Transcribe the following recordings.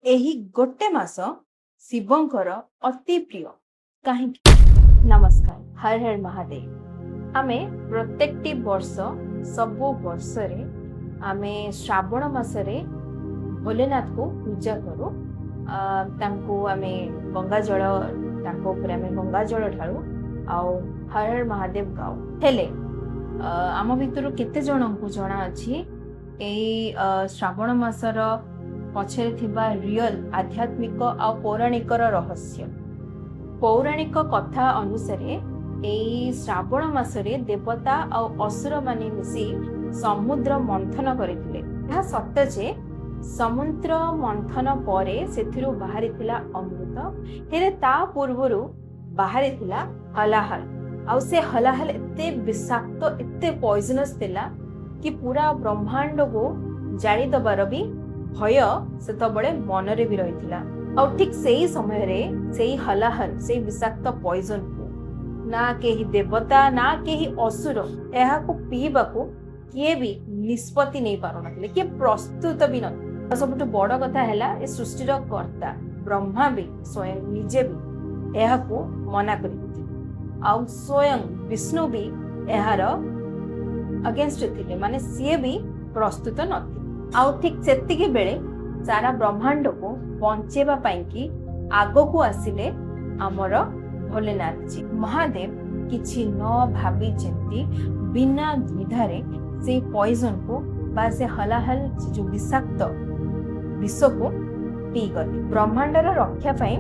एही गोटे मास शिवंकर अति प्रिय कहीं। नमस्कार, हर हर महादेव। आमे प्रत्येकटी वर्ष सबु वर्ष रे आमे श्रावण मासरे भोलेनाथ को पूजा करू। तांको आमे गंगा जल तांको ऊपर आमे गंगा जल ढाळू आउ हर हर महादेव गाऊ। हेले आम भितर केते जनंकु जणा अछि एई श्रावण मासर पछरे थिबा रियल आध्यात्मिक आ पौराणिक रहस्य। पौराणिक कथा अनुसार एई श्रावण मासरे देवता आ असुर माने मिसी समुद्र मंथन करथिले। यह सत्य जे समुद्र मंथन परे सेथिरु बाहरिथिला अमृत, हेरे ता पूर्वरु बाहरिथिला हलाहल। आ से हलाहल एते विषाक्त एते पॉइजनस थिला कि पूरा ब्रह्मांड को जाली दबार भी भय सेतबळे मनरे भी रहिथिला। आ ठीक सेही समय रे सेही हलाहल सेही विषाक्त पॉइजन को ना केही देवता ना केही असुर एहा को पीबा को किए भी निष्पत्ति नहीं पारनथिले, कि प्रस्तुत भी न। सबटु बड़ कथा हैला ए सृष्टिर कर्ता ब्रह्मा भी स्वयं निजे भी एहा को मना करि आ स्वयं विष्णु भी एहार अगेंस्ट थिले, माने सीए भी प्रस्तुत नथि। आ ठीक सेतिके बेले सारा ब्रह्मांड को बंचेबा पाई कि आगो को आसिले आमर भोलेनाथ जी। महादेव किछि न भाबी चिंती बिना द्विधारे से पॉइजन को बा से हलाहल जो विषाक्त विष को पी गले। ब्रह्मांडर रक्षा पाई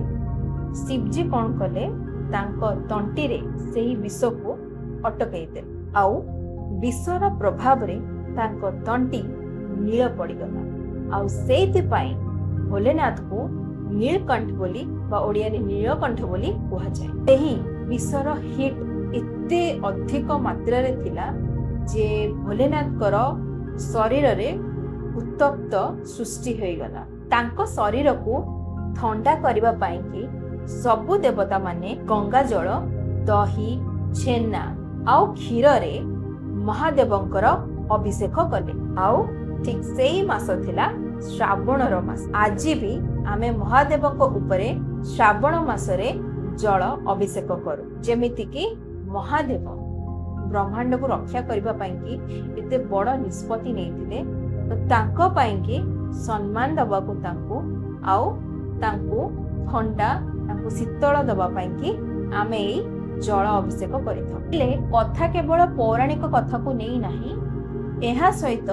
शिवजी कौन कले, तांको तंटी रे सेही विष को अटकई दे। आउ विषर प्रभाव रे तांको तंटी नील पड़गला। आउ सेति पाई भोलेनाथ को नीलकंठ बोली बा ओडिया रे नीलकंठ बोली कहा जाय। एही विषर हिट एते अधिक मात्रा रे थिला जे भोलेनाथ कर शरीर रे उत्तप्त सृष्टि होई गला। तांको शरीर को ठंडा करिबा पाई कि सबु देवता माने गंगा जल, दही, छेना आउ क्षीर रे महादेवंकर अभिषेक कले। आउ ठीक सेही मास थिला श्रावणर मास। आज भी आमे महादेवक उपरे श्रावण मासरे जल अभिषेक करू, जेमिति कि महादेव ब्रह्मांड को रक्षा करिबा पाई कि एते बड़ निष्पत्ति नैथिले, तो तांको पाई कि सम्मान दबा को तांको आउ तांको ठंडा तांको शीतल दबा पाई कि आमे एई जल अभिषेक करिथौ। ले कथा केवल पौराणिक कथा को नै नाही, एहा सहित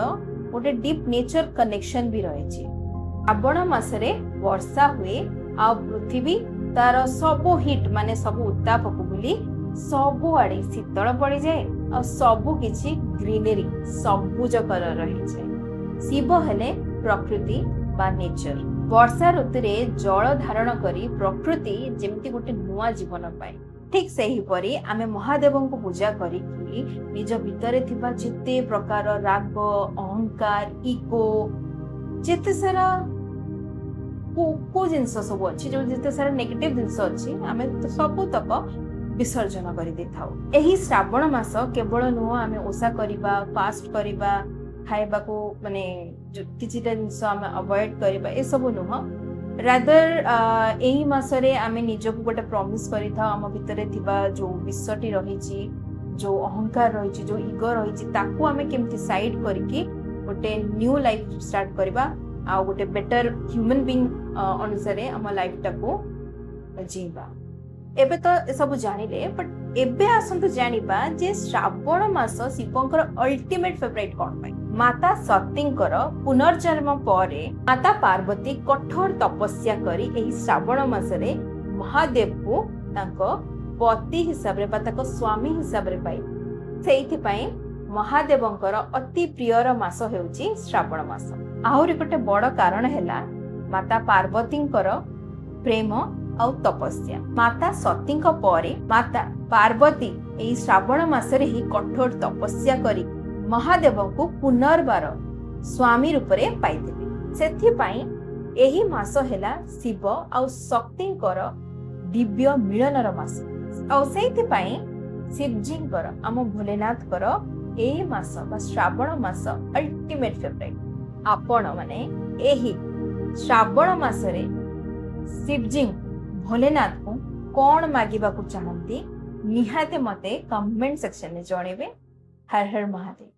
गोटे डीप नेचर कनेक्शन भी रही। श्रावण मासरे वर्षा हुए आ पृथ्वी तार सबु हिट माने सबु उत्ताप को बुली सबु आड़े शीतल पड़ी जाए आ सबु किछि ग्रीनरी सबुज कलर रही जाए। शिव हेले प्रकृति बा नेचर। वर्षा ऋतु रे जल धारण करी प्रकृति जेमती गोटे नुआ जीवन पाए, ठीक सही परी आमे महादेवं को पूजा करी कि निज भितरे थिबा जिते प्रकार राग, अहंकार, इगो, जिते सारा को जिनस सब अछि, जो जिते सारा नेगेटिव जिनस अछि, आमे तो सब तक विसर्जन करि देथाउ। एही श्रावण मास केवल नुह आमे ओसा करिबा, फास्ट करिबा, खाइबा को माने किछिटा जिनस आमे अवॉइड करिबा ए सब नुह। रादर एही मासरे आमे निजको गोटे प्रॉमिस करिथा आम भितरे थिबा जो विश्वटी रहिछि, जो अहंकार रहिछि, जो इगो रहिछि, ताकू आमे केमति साइड करके गोटे न्यू लाइफ स्टार्ट करबा आ गोटे बेटर ह्यूमन बीइंग अनुसारे हम लाइफ टाको जीवा। एबे तो ए सब जानिले, बट एबे आसंतु जानिबा जे श्रावण मास शिवंकर अल्टीमेट फेवरेट कोन पाई। माता सतींकर पुनर्जन्म परे माता पार्वती कठोर तपस्या करी एही श्रावण मासरे महादेव को तांको पति हिसाब रे बा ताको स्वामी हिसाब रे पाई। सेइथि पई महादेवंकर अति प्रियर मास हेउची श्रावण मास। आहुरी गोटे बड़ कारण हैला माता पार्वतींकर प्रेम आउ तपस्या। माता सतींक परे माता पार्वती एही श्रावण मासरे ही कठोर तपस्या करी महादेव को पुनर्बार स्वामी रूप रे पाइथिले। सेथि पई एही मास हैला शिव आउ शक्तिंकर दिव्य मिलनर मास। आउ सेथि पई शिवजींकर आम भोलेनाथकर एही मास बा श्रावण मास अल्टीमेट फेवरेट। आपण माने एही श्रावण मासरे शिवजी भोलेनाथ को कौन मागिबा को चाहती निहाते मते कमेंट सेक्शन में जणेबे। हर हर महादेव।